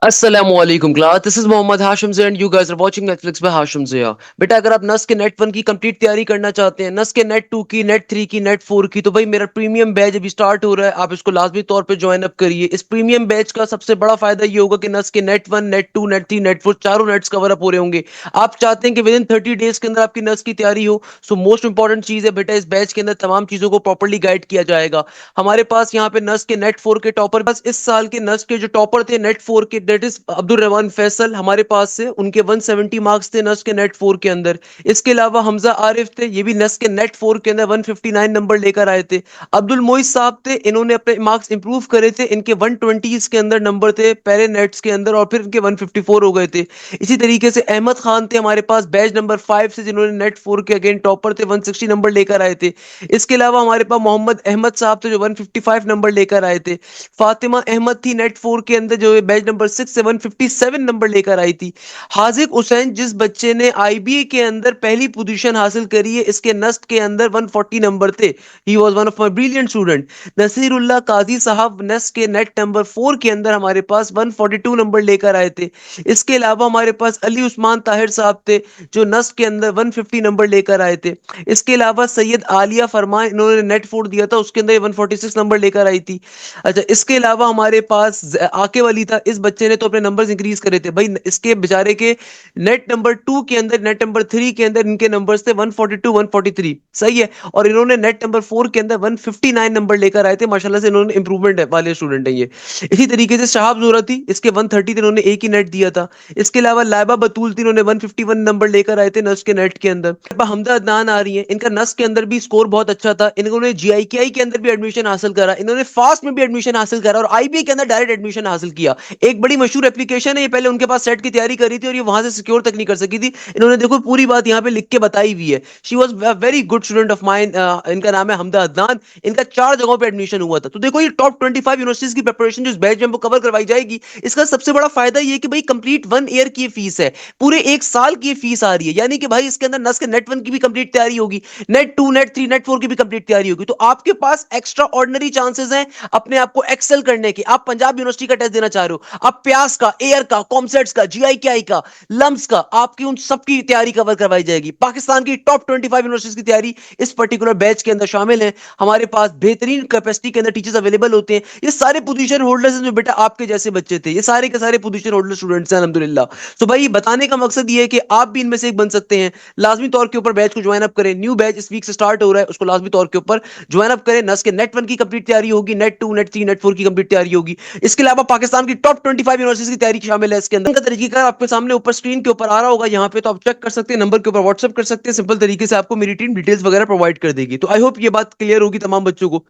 Assalamualaikum class. This is Mohammad Hashim Zia and you guys are watching Netflix by Hashim Zia. बेटा अगर आप नस के net 1 की कंप्लीट तैयारी करना चाहते हैं, नस के नेट 2 की, नेट 3 की, नेट 4 की, तो भाई मेरा प्रीमियम बैच अभी स्टार्ट हो रहा है। आप इसको लाजमी तौर पे ज्वाइन अप करिए। इस प्रीमियम बैच का सबसे बड़ा फायदा ये होगा कि नस के नेट 1, नेट 2, नेट 3, नेट 4 चारों नेट्स कवर अप हो रहे होंगे। आप चाहते हैं कि विद इन 30 डेज के अंदर आपकी नस की तैयारी हो, सो मोस्ट इंपॉर्टेंट चीज है बेटा, इस बैच के अंदर तमाम चीजों को प्रॉपर्ली गाइड किया जाएगा। हमारे पास यहाँ पे नस के नेट 4 के टॉपर, बस इस साल के नस के जो टॉपर थे नेट 4 के, दैट इज अब्दुल रहमान फैसल, हमारे पास से उनके 170 मार्क्स थे नस के नेट 4 के अंदर। इसके अलावा हमजा आरिफ थे, ये भी नस के नेट 4 के अंदर 159 नंबर लेकर आए थे। अब्दुल मोइज साहब थे, इन्होंने अपने मार्क्स इंप्रूव करे थे, इनके 120 के अंदर नंबर थे पहले नेट्स के अंदर और फिर इनके 154 हो गए थे। इसी तरीके से अहमद खान थे हमारे पास बैच नंबर 5 से, जिन्होंने नेट 4 के अगेन टॉपर थे, 160 नंबर लेकर आए थे। इसके अलावा हमारे पास मोहम्मद अहमद साहब थे जो 155 नंबर लेकर आए थे। फातिमा अहमद थी नेट 4 के अंदर, जो बैच नंबर 6 से 157 नंबर लेकर आई थी। हाजिक हुसैन, जिस बच्चे ने आईबीए के अंदर पहली पोजीशन हासिल करी है, इसके नस्ट के अंदर 140 नंबर थे। He was one of my brilliant student. Nasirullah Kazi साहब नस्ट के नेट नंबर 4 के अंदर हमारे पास 142 नंबर लेकर आए थे। इसके अलावा हमारे पास अली उस्मान ताहिर साहब थे जो नस्ट के अंदर 150 नंबर लेकर आए थे। इसके अलावा सैयद आलिया फरमान, इन्होंने नेट 4 दिया था, उसके अंदर 146 नंबर लेकर आई थी। अच्छा, इसके अलावा हमारे पास आके वाली था, इस बच्चे ने तो अपने नंबर्स इंक्रीज करे थे भाई। इसके बेचारे के नेट नंबर 2 के अंदर, नेट नंबर 3 के अंदर इनके नंबर्स थे 142 143, सही है। और इन्होंने नेट नंबर 4 के अंदर 159 नंबर लेकर आए थे। माशाल्लाह से इन्होंने इंप्रूवमेंट वाले स्टूडेंट हैं ये। इसी तरीके से शहाब जोहरा थी, इसके 130 थे, इन्होंने एक ही नेट दिया था। इसके अलावा लाइबा बतूल थी, इन्होंने 151 नंबर लेकर आए थे नस के नेट के अंदर। हमदा अदनान आ रही है, इनका नस के अंदर भी स्कोर बहुत अच्छा था, इन्होंने जीआईकेआई के अंदर भी एडमिशन हासिल करा, इन्होंने फास्ट में भी एडमिशन हासिल करा और आईबी के अंदर डायरेक्ट एडमिशन हासिल किया। एक बड़ी मशहूर एप्लीकेशन है, ये पहले उनके पास सेट की तैयारी करी थी और ये वहां से सिक्योर तक नहीं कर सकी थी। इन्होंने देखो पूरी बात यहाँ पे लिख के बताई हुई है। She was very good student of mine. इनका नाम है हमदा अदनान। इनका 4 जगहों पे एडमिशन हुआ था। तो देखो ये टॉप 25 यूनिवर्सिटीज की प्रिपरेशन जो इस बैच में हमको कवर करवाई जाएगी, इसका सबसे बड़ा फायदा ये कि भाई कंप्लीट 1 ईयर की फीस है, पूरे 1 साल की फीस आ रही है। यानी कि भाई इसके अंदर नस के नेट 1 की भी कंप्लीट तैयारी होगी, नेट 2, नेट 3, नेट 4 की भी कंप्लीट तैयारी होगी। तो आपके पास एक्स्ट्रा ऑर्डिनरी चांसेस हैं अपने आप को एक्सेल करने के। आप पंजाब यूनिवर्सिटी का टेस्ट देना चाह रहे हो, आप प्यास का, एयर का, कॉमसेट्स का, जीआईकेआई का, लम्स का, आपकी उन सबकी तैयारी कवर करवाई जाएगी। पाकिस्तान की टॉप 25 यूनिवर्सिटीज की तैयारी इस पर्टिकुलर बैच के अंदर शामिल है। हमारे पास बेहतरीन कैपेसिटी के अंदर टीचर्स अवेलेबल होते हैं। ये सारे पोजीशन होल्डर्स हैं जो बेटा आपके जैसे बच्चे थे, ये सारे के सारे पोजीशन होल्डर स्टूडेंट्स हैं अल्हम्दुलिल्लाह। तो भाई बताने का मकसद ये है कि आप भी इनमें से एक बन सकते हैं। लाजमी तौर के ऊपर बैच को ज्वाइन अप करें। न्यू बैच इस वीक से स्टार्ट हो रहा है, उसको लाजमी तौर के ऊपर ज्वाइन अप करें। नस के नेट 1 की कंप्लीट तैयारी होगी, नेट 2, नेट 3, नेट 4 की कंप्लीट तैयारी होगी। इसके अलावा पाकिस्तान की टॉप 25 यूनिवर्सिटीज की तैयारी शामिल है इसके अंदर। इनका तरीका आपके सामने ऊपर स्क्रीन के ऊपर आ रहा होगा यहाँ पे, तो आप चेक कर सकते हैं, नंबर के ऊपर व्हाट्सएप कर सकते हैं। सिंपल तरीके से आपको मेरी टीम डिटेल्स वगैरह प्रोवाइड कर देगी। तो आई होप ये बात क्लियर होगी तमाम बच्चों को।